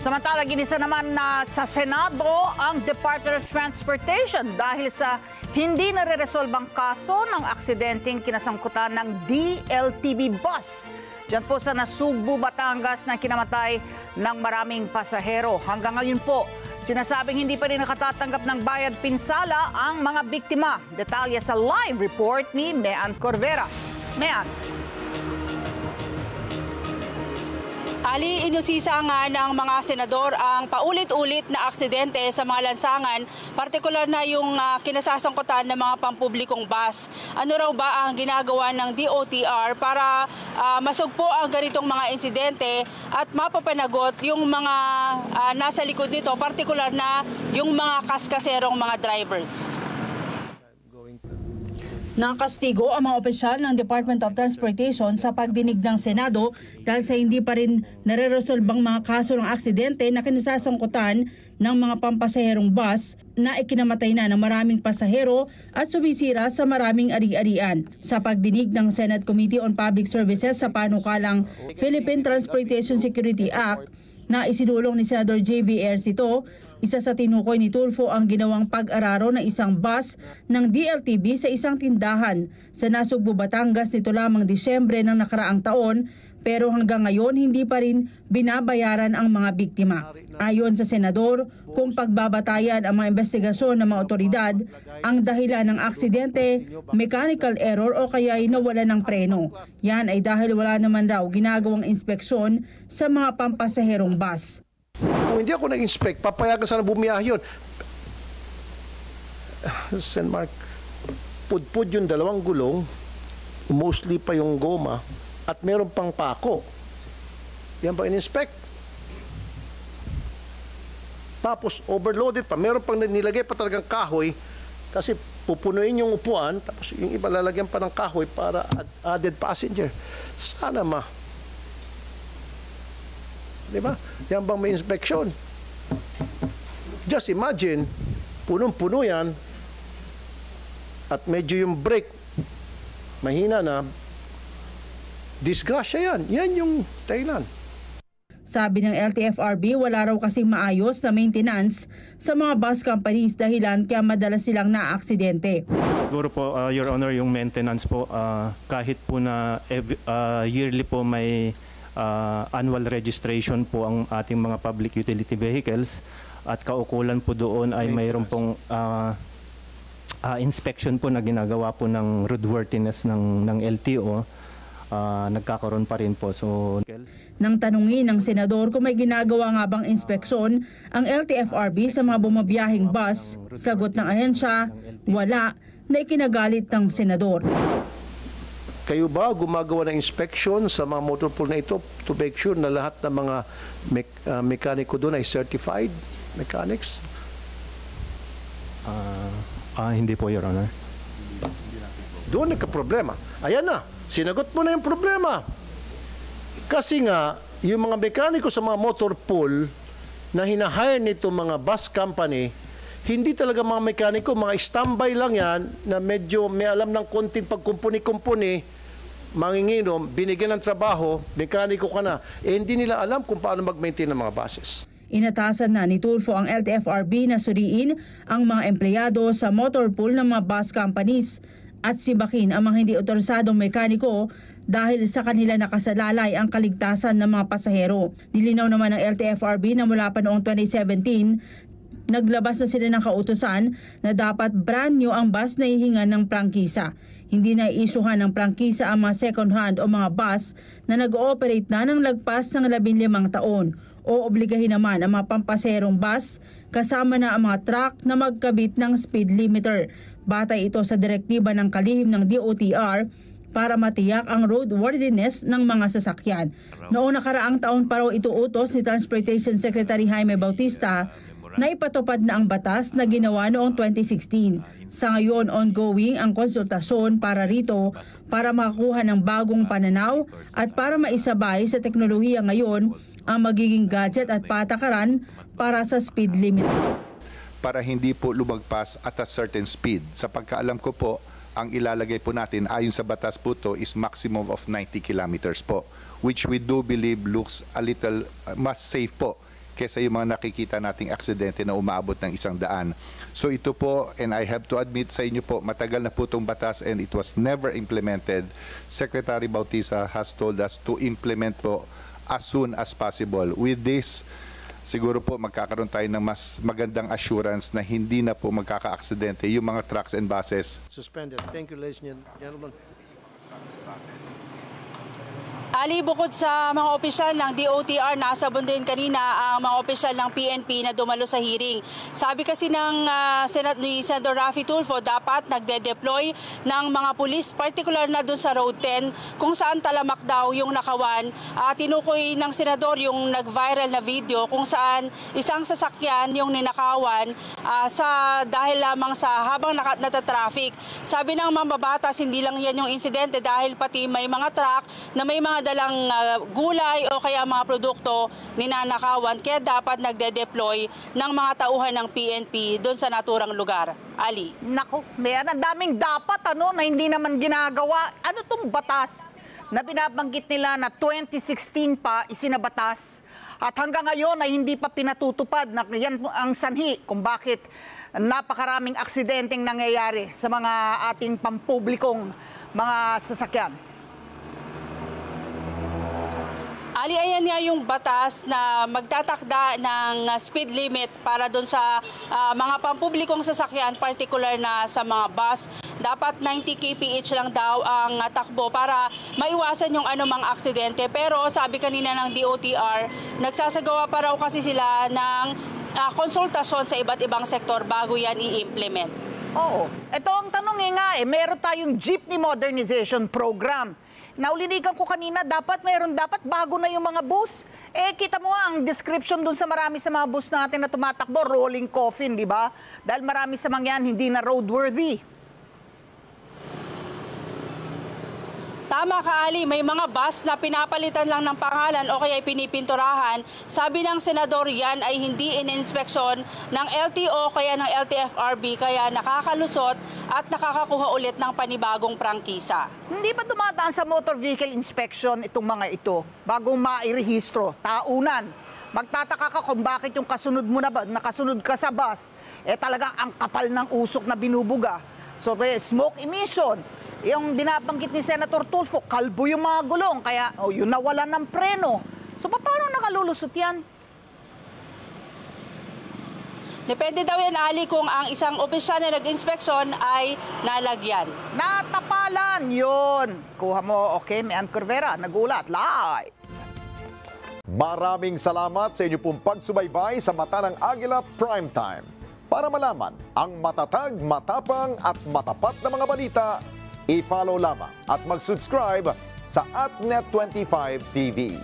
Samantala, ginisa naman na sa Senado ang Department of Transportation dahil sa hindi nare-resolbang kaso ng aksidenteng kinasangkutan ng DLTV bus. Diyan po sa Nasugbu, Batangas na kinamatay ng maraming pasahero. Hanggang ngayon po, sinasabing hindi pa rin nakatatanggap ng bayad pinsala ang mga biktima. Detalye sa live report ni Mean Corvera. Mean. Ali, inusisa nga ng mga senador ang paulit-ulit na aksidente sa mga lansangan, partikular na yung kinasasangkutan ng mga pampublikong bus. Ano raw ba ang ginagawa ng DOTR para masugpo ang ganitong mga insidente at mapapanagot yung mga nasa likod nito, partikular na yung mga kaskaserong mga drivers? Nakastigo ang mga opisyal ng Department of Transportation sa pagdinig ng Senado dahil sa hindi pa rin nare-resolbang mga kaso ng aksidente na kinasasangkutan ng mga pampasaherong bus na ikinamatay na ng maraming pasahero at sumisira sa maraming ari-arian. Sa pagdinig ng Senate Committee on Public Services sa panukalang Philippine Transportation Security Act na isinulong ni Senador J.V. Ercito, isa sa tinukoy ni Tulfo ang ginawang pag-araro ng isang bus ng DLTV sa isang tindahan sa Nasugbu, Batangas nito lamang Disyembre ng nakaraang taon, pero hanggang ngayon hindi pa rin binabayaran ang mga biktima. Ayon sa senador, kung pagbabatayan ang mga investigasyon ng mga otoridad, ang dahilan ng aksidente, mechanical error o kaya'y nawala ng preno. Yan ay dahil wala naman raw ginagawang inspeksyon sa mga pampasaherong bus. Kung hindi ako nag-inspect, papayagan sana bumiyahe yun. Sen. Mark, pudpud yung dalawang gulong, mostly pa yung goma, at meron pang pako. Yan ba in-inspect? Tapos overloaded pa, meron pang nilagay pa talagang kahoy, kasi pupunuin yung upuan, tapos yung iba lalagyan pa ng kahoy para added passenger. Sana diba? Yan bang may inspection? Just imagine, punong-puno yan at medyo yung brake mahina na, disgrasya yan. Yan yung dahilan. Sabi ng LTFRB, wala raw kasing maayos na maintenance sa mga bus companies dahilan kaya madalas silang naaksidente. Siguro po, Your Honor, yung maintenance po, kahit po na yearly po may annual registration po ang ating mga public utility vehicles at kaukulan po doon ay mayroon pong inspection po na ginagawa po ng roadworthiness ng LTO, nagkakaroon pa rin po. So, nang tanungin ng senador kung may ginagawa nga bang inspeksyon ang LTFRB sa mga bumabiyahing bus, sagot ng ahensya, wala, na ikinagalit ng senador. Kayo ba gumagawa ng inspection sa mga motor pool na ito to make sure na lahat ng mga mekaniko doon ay certified mechanics? Hindi po, Your Honor. Doon nagka-problema. Ayan na, sinagot mo na yung problema. Kasi nga, yung mga mekaniko sa mga motor pool na hinahire nito mga bus company, hindi talaga mga mekaniko, mga standby lang yan na medyo may alam ng konting pagkumpuni-kumpuni, manginginom, binigyan ng trabaho, mekaniko ka na. Hindi nila alam kung paano mag-maintain ng mga buses. Inatasan na ni Tulfo ang LTFRB na suriin ang mga empleyado sa motor pool ng mga bus companies at sibakin ang mga hindi otorisadong mekaniko dahil sa kanila nakasalalay ang kaligtasan ng mga pasahero. Nilinaw naman ng LTFRB na mula pa noong 2017, naglabas na sila ng kautusan na dapat brand new ang bus na hihingan ng prangkisa. Hindi na iisuhan ng prangkisa ang mga second hand o mga bus na nag-ooperate na ng lagpas ng 15 taon o obligahin naman ang mga pampaserong bus kasama na ang mga truck na magkabit ng speed limiter. Batay ito sa direktiba ng kalihim ng DOTR para matiyak ang roadworthiness ng mga sasakyan. Noong nakaraang taon pa raw ito utos ni Transportation Secretary Jaime Bautista na ipatupad na ang batas na ginawa noong 2016. Sa ngayon, ongoing ang konsultasyon para rito para makakuha ng bagong pananaw at para maisabay sa teknolohiya ngayon ang magiging gadget at patakaran para sa speed limit. Para hindi po lumagpas at a certain speed. Sa pagkaalam ko po, ang ilalagay po natin ayon sa batas po to is maximum of 90 kilometers po, which we do believe looks a little mas safe po kesa yung mga nakikita nating aksidente na umaabot ng 100. So ito po, and I have to admit sa inyo po, matagal na po itong batas and it was never implemented. Secretary Bautista has told us to implement po as soon as possible. With this, siguro po magkakaroon tayo ng mas magandang assurance na hindi na po magkaka-aksidente yung mga trucks and buses. Suspended. Thank you, ladies and gentlemen. Ali, bukod sa mga opisyal ng DOTR, nasabon din kanina ang mga opisyal ng PNP na dumalo sa hearing. Sabi kasi ng ni Senator Raffy Tulfo, dapat nagde-deploy ng mga pulis, particular na dun sa Road 10, kung saan talamak daw yung nakawan. Tinukoy ng senador yung nag-viral na video kung saan isang sasakyan yung ninakawan dahil lamang sa habang natatraffic. Sabi ng mambabatas, hindi lang yan yung insidente dahil pati may mga truck na may mga dalang gulay o kaya mga produkto ninanakawan, kaya dapat nagde-deploy ng mga tauhan ng PNP doon sa naturang lugar. Ali. Naku, may ang daming dapat na hindi naman ginagawa. Ano tong batas na binabanggit nila na 2016 pa isinabatas at hanggang ngayon ay hindi pa pinatutupad? Na yan ang sanhi kung bakit napakaraming aksidenteng nangyayari sa mga ating pampublikong mga sasakyan. Ali, ayan nga yung batas na magtatakda ng speed limit para doon sa mga pampublikong sasakyan, particular na sa mga bus. Dapat 90 kph lang daw ang takbo para maiwasan yung anumang aksidente. Pero sabi kanina ng DOTR, nagsasagawa pa raw kasi sila ng konsultasyon sa iba't ibang sektor bago yan i-implement. Oo. Ito ang tanong nga meron tayong jeepney modernization program. Naulinigan ko kanina, dapat bago na yung mga bus. Kita mo ang description dun sa marami sa mga bus natin na tumatakbo, rolling coffin, di ba? Dahil marami sa mga yan hindi na roadworthy. Tama ka, Ali, may mga bus na pinapalitan lang ng pangalan o kaya pinipinturahan. Sabi ng senador, yan ay hindi in-inspeksyon ng LTO kaya ng LTFRB, kaya nakakalusot at nakakakuha ulit ng panibagong prangkisa. Hindi ba dumadaan sa motor vehicle inspection itong mga ito bago mairehistro? Taunan. Magtataka ka kung bakit yung kasunod mo nakasunod ka sa bus, talagang ang kapal ng usok na binubuga. So, smoke emission. Yung binabanggit ni Senator Tulfo, kalbo yung mga gulong, kaya yun nawalan ng preno. So, paano nakalulusot yan? Depende daw yan, Ali, kung ang isang opisyal na nag-inspeksyon ay nalagyan. Natapalan yun. Kuha mo, okay, may Anchor Vera, nagulat, live. Maraming salamat sa inyo pong pagsubaybay sa Mata ng Agila Primetime. Para malaman ang matatag, matapang at matapat na mga balita, i-follow lamang at mag-subscribe sa AtNet25 TV.